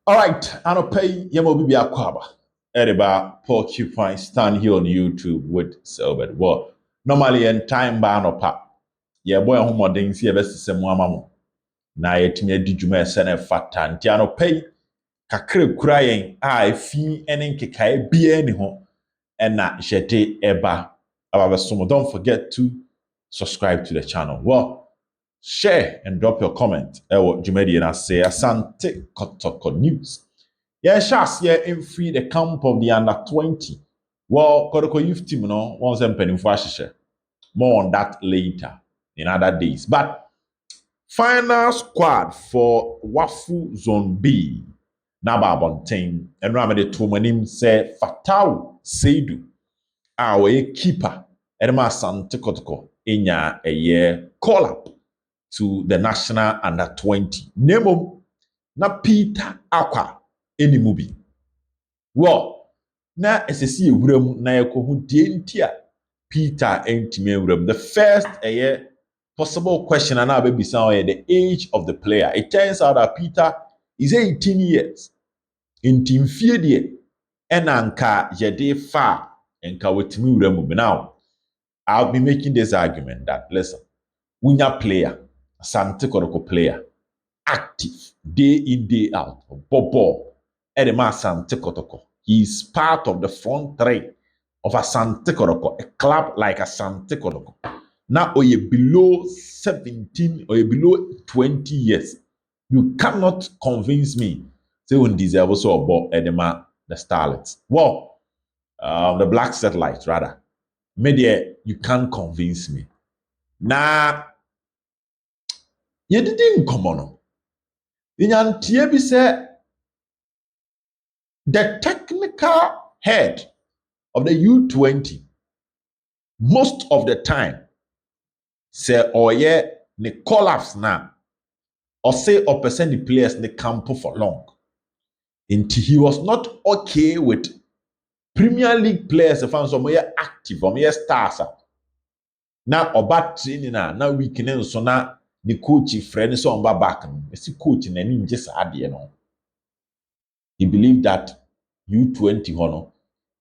All right, I don't pay Yamo Bibi Aquaba. Ediba Porcupine stand here on YouTube with Silbert. Well, normally in time ban or pap. Yeah, boy, who more things here best to Mamma. Na yetimi di dwuma ɛsɛ ne fata nti anɔpɛ yi kakra kura yɛn a efi ne nkekae biara ni ho ɛna hyɛde ɛba ababesom. Don't forget to subscribe to the channel. Well, share and drop your comment ɛwɔ dwumadie na say asante Kotoko News. Yeah, shas yeah in free the camp of the under 20. Well, Kotoko youth team no once mpanimfo ahyehyɛ. More on that later in other days. But final squad for Wafu Zone B. Naba Bontain. And Ramade Tumanim say Fatau Seidu. Our keeper. Edema Sante Kotoko. Inya a year call up to the national under 20. Nemo na Peter Acquah any movie. Well, na SSC Wuram na yakohu dientia Peter entime Wuram. The first a year possible question and baby sound the age of the player. It turns out that Peter is 18 years. In team fear and anka yede fa enka wetimi Wuram. Now, I'll be making this argument that listen, winya player, Asante Kotoko player, active day in day out, Bobo, Edema Asante Kotoko. He is part of the front three of Asante Kotoko, a club like Asante Kotoko. Now, or you below 17 or you below 20 years, you cannot convince me. Say when deserve also about Edema the Starlets. Well, the Black Satellites rather. Media, you can't convince me. Now, you didn't come on. In say the technical head of the U20 most of the time say or yeah the collapse now or say or percent the players in the camp for long. Until he was not okay with Premier League players if I'm some active or more stars. Now about training now weekend so now the coach friend so on back. See coach in any just add you know. He believed that U20 hono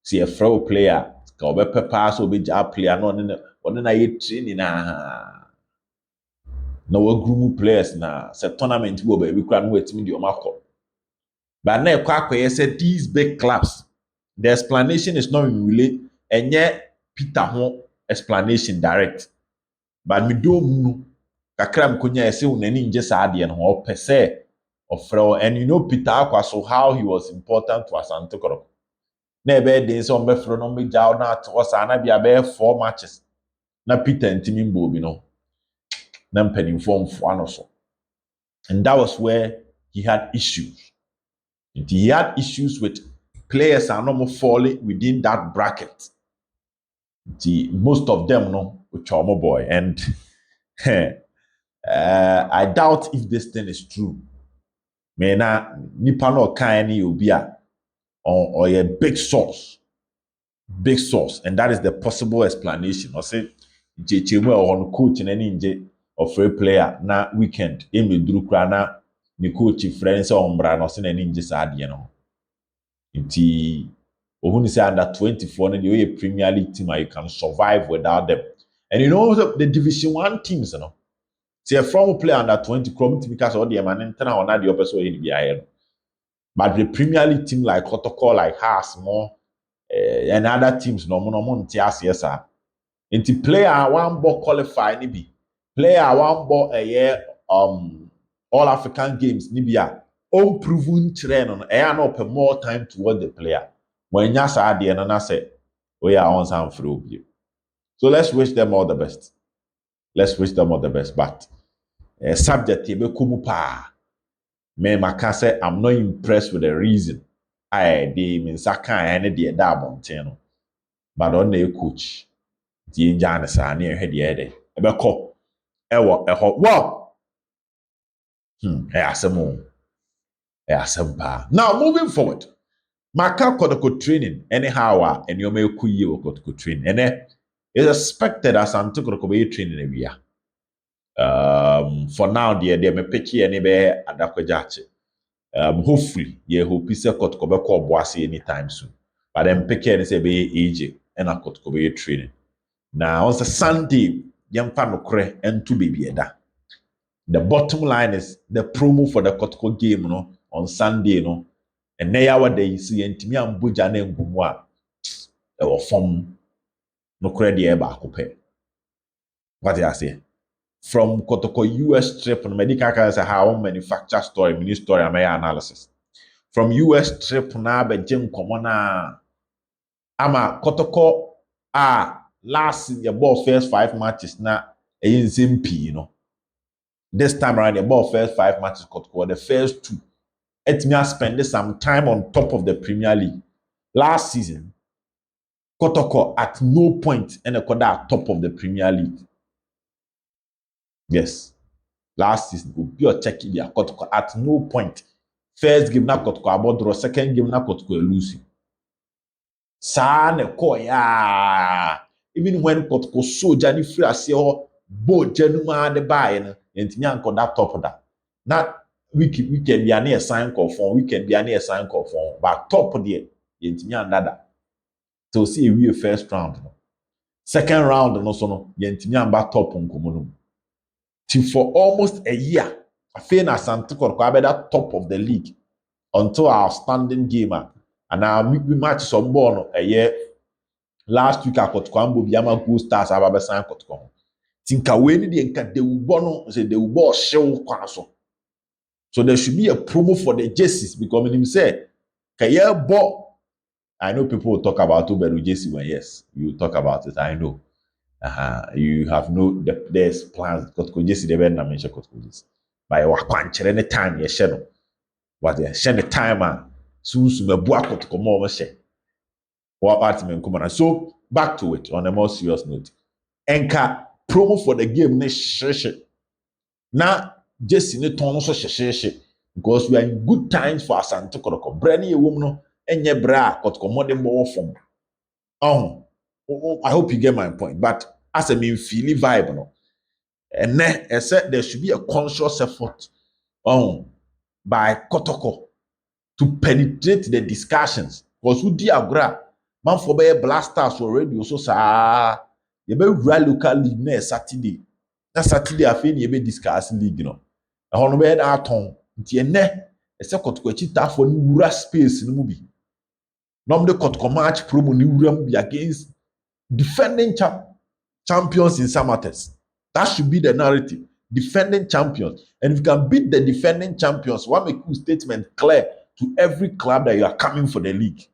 see a frail player ka obepe pass obe ja player no na ye training na groom players na se tournament wo ba bi kra no wetimi di omakọ. But na Acquah said these big clubs, the explanation is not really enye Peter ho explanation direct. But me do mu kakra mkonya ese unani nje sa ade no ho pese of frail. And you know Peter Acquah, so how he was important to Asante Kotoko. Na ebe dey so mbe fro no me jaw na to sa na bia be 4 matches. Na Peter ntimi mbo bi no. Na mpanimfo mfo ano so. And that was where he had issues. He had issues with players are not more falling within that bracket. Most of them no with Chomo boy. And I doubt if this thing is true. Mena nipa no kan ni obia or a big source. Big source. And that is the possible explanation. I say JCM on coach in any inje of a player na weekend. Emi duru kra na the coach friends on brand or send any inje sad you know. Nti ohun say under 24 na the Premier League team you can survive without them. And you know the Division 1 teams you know. See a from play under 20 club because all the man enter on the opposite way in the but the Premier League team like Kotoko, like Haas, more and other teams no ntias yes sir. Nti player one ball qualify ni bi. Player one ball a year all African games ni bia unproven train on air no pay more time toward the player. When you say the na say we are on some through you. So let's wish them all the best. Let's wish them all the best. But subject be kumu pa. Me maka say I'm not impressed with the reason. I they mean saka any the da monteno. But on the coach. The Indiana sa near head yede. Ebe ko ewo eho wow. Now moving forward. Maka Kotoko training anyhow and you may kuyi Kotoko training. And it's expected as Asante Kotoko be training every year. For now, they may pick any be adakwajache. Hopefully, yeah, hope is a Kotoko be call Boise anytime soon. But then picking say be AJ and a Kotoko be training. Now on Sunday, yamfa no kre and two baby eda. The bottom line is the promo for the Kotoko game no on Sunday no. And now our day see ntimi ambuja na ngumu a e wo fom no kre de e ba akopɛ. What did I say? From Kotoko US trip no medical can say how manufacture story, mini story and my analysis. From US trip na be gye nkɔmɔ na ama Kotoko last year ball first 5 matches na ɛyɛ nsɛm pii no. This time around the ball first 5 matches Kotoko the first 2 etimi spend some time on top of the Premier League. Last season Kotoko at no point and a at top of the Premier League. Yes. Last season, we be check it Kotoko at no point. First game na Kotoko about draw, second game na Kotoko lose. Sa ne ko ya. Even when Kotoko so jani free ase ho bo januma de buy no, yentimi anko that top of that. Na weekend be an sign call for weekend be an sign call for but top there yentimi andada. So see we first round no. Second round no so no yentimi amba top nkomo no. For almost a year, I feel na Asante Kotoko at top of the league until our standing game. And our match some ball a year last week at Kotoko Ambo Biama Go Stars Ababa San Kotoko. Tinka when they will bono say they will ball show kwaso. So there should be a promo for the jerseys because him say Kaya ball. I know people will talk about Uberu jersey when yes, you talk about it, I know. You have there's plans Kotoko Jesi the ben na mention Kotoko Jesi. By wa kwanchere any time ye hye no. What ye hye the time susu mebua Kotoko mo hye. Wa party men come on. So back to it on a more serious note. Enka promo for the game ne hye. Na Jesi ne ton so hye because we are in good times for Asante Kotoko. Brani ye wom no enye bra Kotoko mo dem bo form. I hope you get my point. But as a mean feeling vibe, no, and then I said there should be a conscious effort by Kotoko to penetrate the discussions. Because who diagram man for be blasters already also sa you be local league na Saturday. Na Saturday I feel you be discuss league no. E ho no be na aton. Nti ene e se Kotoko chita for ni wura space no mu bi. Nom de Kotoko match promo ni wura mu bi against defending champions in Samates. That should be the narrative. Defending champions. And if you can beat the defending champions, one make you statement clear to every club that you are coming for the league.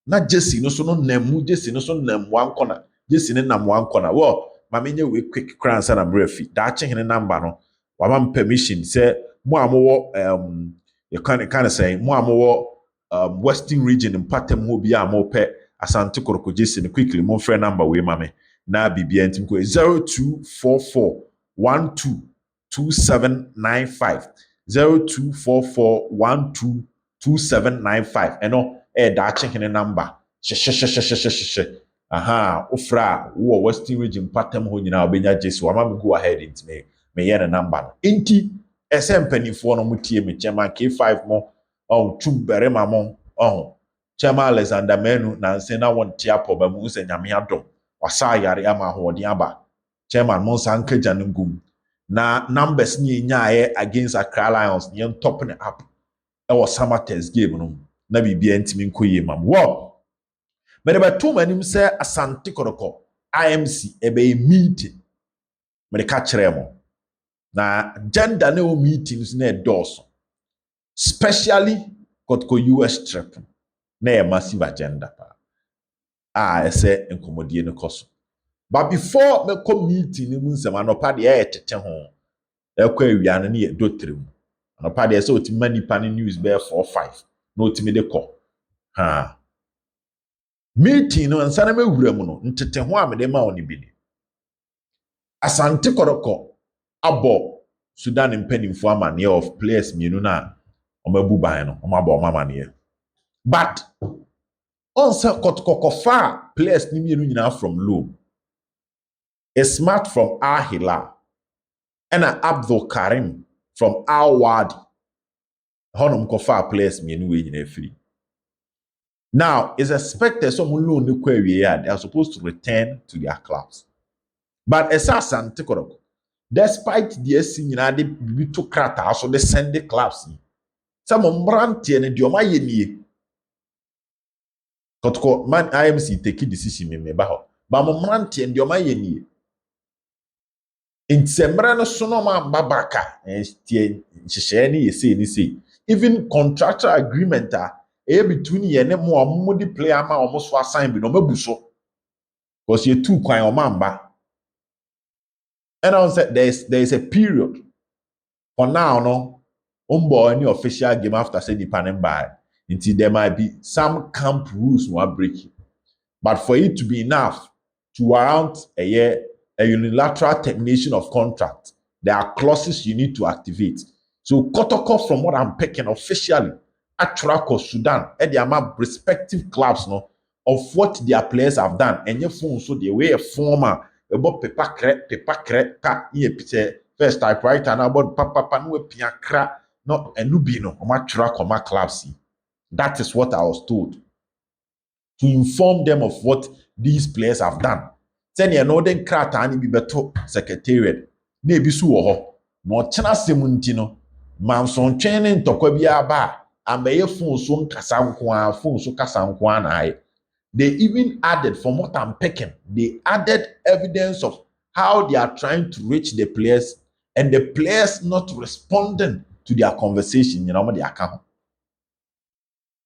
Not Jesse, no so no nemu, Jesse, no so name one corner. Jesse no name one corner. Well, my menu we quick crans and I'm refi. That change in number no. One permission say more you kind of say more Western region in Patem will be a more pet Asante Kotoko Jesi quickly more friend number we mame na bibia ntim ko 0244 122795 0244 eno da check number ofra wo Western region Patem ho nyina obenya Jesi wa ma go ahead into me ye number inti mpanifo no mutie me chema K5 mo tumbere mamon Chama Alexander Menu na se na won tia po ba mu se nyame adom wasa yare ama hoden aba chairman Monsa Nkaja ngum na numbers ni nyaaye against Accra Lions ni top ne up e was Samates game no na bibia ntimi nkoye mam wo me de beto manim se Asante Kotoko IMC e be meeting me de ka kire mo na agenda na o meetings na endorse especially Kotoko US trip na a massive agenda I say nkomodie no koso but before me come meeting ni mu nsem anopa de e tete ho e kwa awia no ne ye dotrem anopa de say otimi nipa ne news be 4-5 na otimi de ko meeting no nsa na mewura mu no ntete ho a me de ma oni bi ni Asante Kotoko abo Sudan mpanimfo amane of players mienu na omabu ban no omaba omamane but on say Kotoko kofa players ni mienu nyina from loan a smart from Al Hilal and Abdul Karim from Al Wadi Honum kofa players me anyway in free. Now, it's expected someone loan the query they are supposed to return to their clubs. But Asante Kotoko, despite the senior they be to krata, so they send the clubs. Some mbranti and the oma yenie. Kotoko man IMC take decision me ba. But mbranti and the oma yenie. In sembrano sonoma babaka and shisheni ye say even contractual agreement between ye ne mo amudi player ma almost for sign bi no mabuso because ye too kwan o mamba. And I said there is a period for now no umbo any official game after say the panem by until there might be some camp rules no break. But for it to be enough to warrant a unilateral termination of contract, there are clauses you need to activate. So Kotoko, from what I'm picking officially, Acquah Sudan, and the amount respective clubs no, of what their players have done. And your phone, so the way a former about paper pa first typewriter and about papa no piakra no enubino or my track or my clubs. That is what I was told to inform them of what these players have done. Send your northern krata and be beto secretariat. Maybe so ho. No chana semuntino. Manson training to kwabia ba. Ameye phone so kasankwa, phone so kasankwa na. They even added, from what I'm picking, they added evidence of how they are trying to reach the players and the players not responding to their conversation, you know, their account.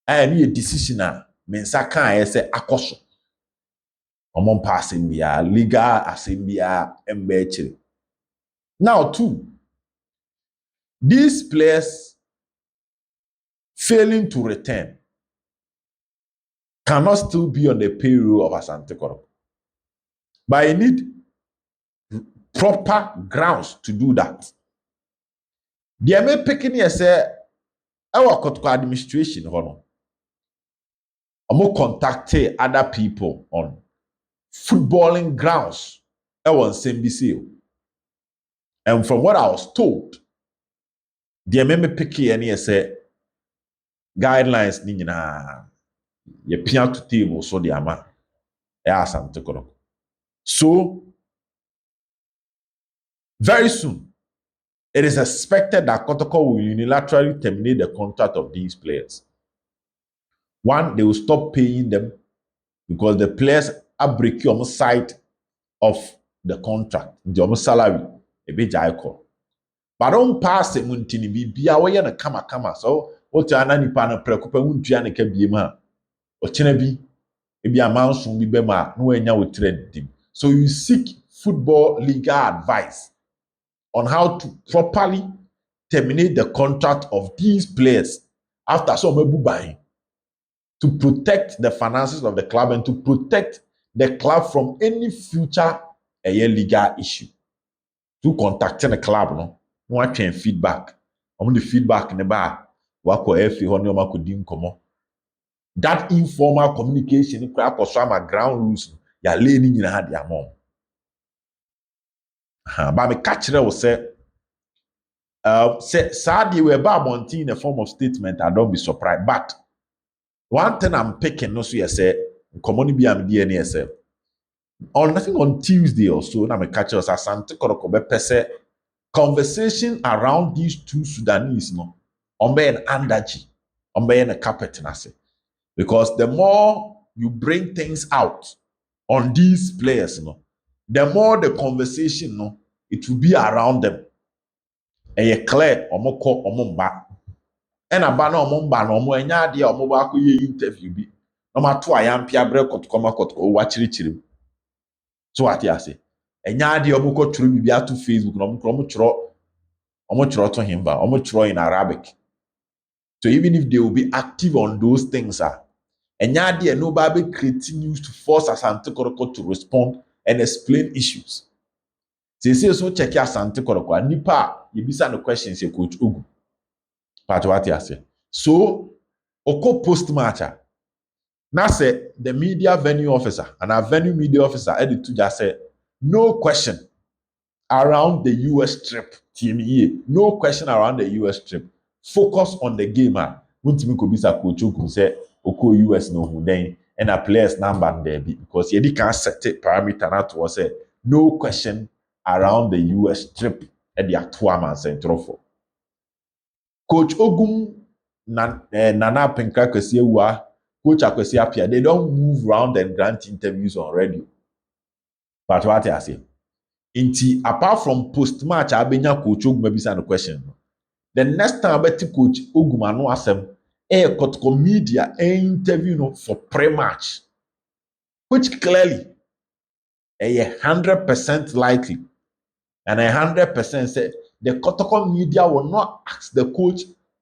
And a decision mensa kan say akoso omon passing bia legal assembia embe. Now too, these players failing to return cannot still be on the payroll of Asante Kotoko. But I need proper grounds to do that. The MA picking here say our Kotoko administration I'm contacting other people on footballing grounds. I was NBC. And from what I was told, the me picky and say guidelines ni nyina ye pia to table so the ama e Asante Kotoko. So very soon it is expected that Kotoko will unilaterally terminate the contract of these players. One, they will stop paying them because the players are breaking on the side of the contract, the salary, a bit jaiko. But don't pass it muntini be away and a kama. So what you are nipa na preocupa untua ne ka biema. O chene bi e bi amanso bi bema no enya wo trade. So you seek football legal advice on how to properly terminate the contract of these players after some buying to protect the finances of the club and to protect the club from any future legal issue. To contacting the club no want feedback. The feedback ne ba wako efi ho ne o makodi nkomo. That informal communication kura koso ama ground rules ya lay ni nyina ha dia mom. But me catch there will say sadly we ba abontin in a form of statement. I don't be surprised. But one thing I'm picking no so you say common be am DNA say on nothing on Tuesday or so na me catch us Asante Kotoko be pese conversation around these two Sudanese no on be an andaji on be a carpet na say because the more you bring things out on these players no the more the conversation no it will be around them. And you clear omo ko omo mba and aba na omo mba na omo enya ade omo ba ko ye interview bi no ma to ayampia bre Kotoko wa chirichiri so what you say enya ade omo ko turu bi ato Facebook no omo chiro to him ba omo chiro in Arabic. So even if they will be active on those things enya ade no ba be creating news to force Asante Kotoko to respond and explain issues. Say so check Asante Kotoko nipa you bisa no questions you coach Ugu. Part what you say. So oko post match now say the media venue officer and our venue media officer edit to just say no question around the US trip team here. No question around the US trip. focus on the game. Wontimi ko bisa coach Ogum say oko US no hu den and a players number there be because he can set parameter na to say no question around the US trip at the Acquah man central for. Coach Ogum Nana Penkra Kwesi Ewua, Coach Akwesi Appiah, they don't move around and grant interviews on radio. But what I say, apart from post-match, abenya Coach Ogum bisa no question. The next time abeti Coach Ogum ano asem, Kotoko media interview no for pre-match, which clearly 100% likely and 100% said the Kotoko media will not ask the coach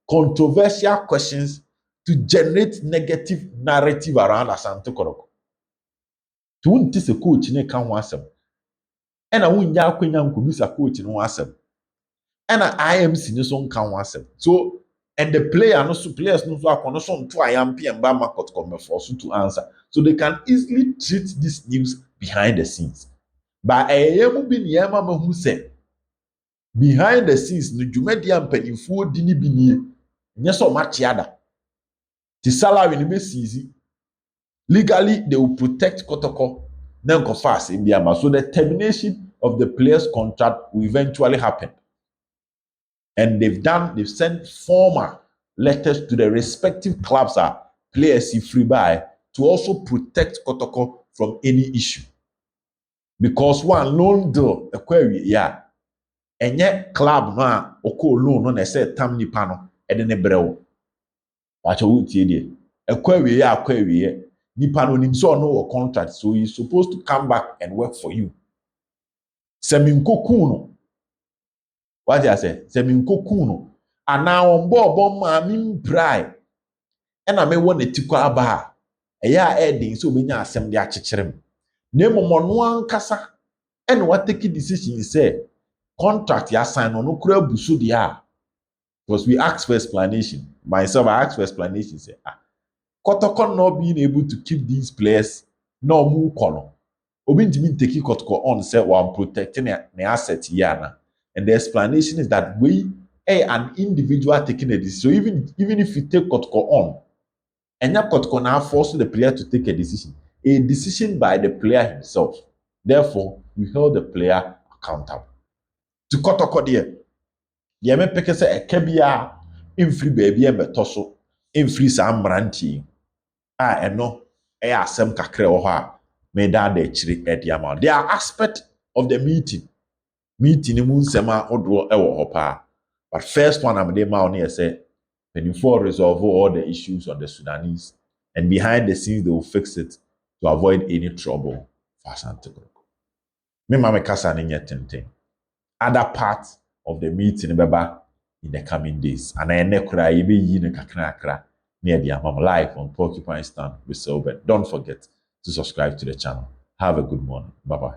controversial questions to generate negative narrative around Asante Kotoko. To wunti se coach ne kan ho asem. Ena wunya akwenya nkubisa coach no asem. Ena IMC ne so nkan ho asem. So and the players no so akono so nto ayampe mba ma Kotoko me force to answer. So they can easily treat this news behind the scenes. But eyemu bi ne yema mahu se behind the scenes no dwumadi ampanifo di ni bi nie nye so machiada the salary ni be seize legally they will protect Kotoko then go fast in Biama. So the termination of the players contract will eventually happen, and they've sent formal letters to the respective clubs players free by to also protect Kotoko from any issue, because one loan deal Acquah yeah enye club no a oko loan no na say tam nipa no e de ne brew acho wutie die Acquah nipa no nim so no contract, so he's supposed to come back and work for you. Seminkoku no what I say seminkoku no ana on bobo ma mi brai e na me won etikwa aba eya edin so obenya asem de akyekirem na emono ankasa e na what take decision say contract ya sign no kura busu dia, because we asked for explanation. Myself, I asked for explanation. Say, Kotoko not being able to keep these players no more color. Obi ntimi take Kotoko on say while protecting the asset here. And the explanation is that we an individual taking a decision. So even if you take Kotoko on, and your Kotoko now forcing the player to take a decision by the player himself. Therefore, you hold the player accountable. To Kotoko there, the me peke say ekebia infri baby e beto so infri sa mranti eno asem kakre wo ha me da chiri e dia ma. There are aspect of the meeting mu nsema odo e wo ho pa, but first one am dey ma on here say when you for resolve all the issues on the Sudanese, and behind the scenes they will fix it to avoid any trouble for Asante. Me mama kasa ne nyetenten other parts of the meeting beba in the coming days. And I nekura ibe yi ne kakra near the live on Porcupine Stand with Silver. Don't forget to subscribe to the channel. Have a good morning. Bye-bye.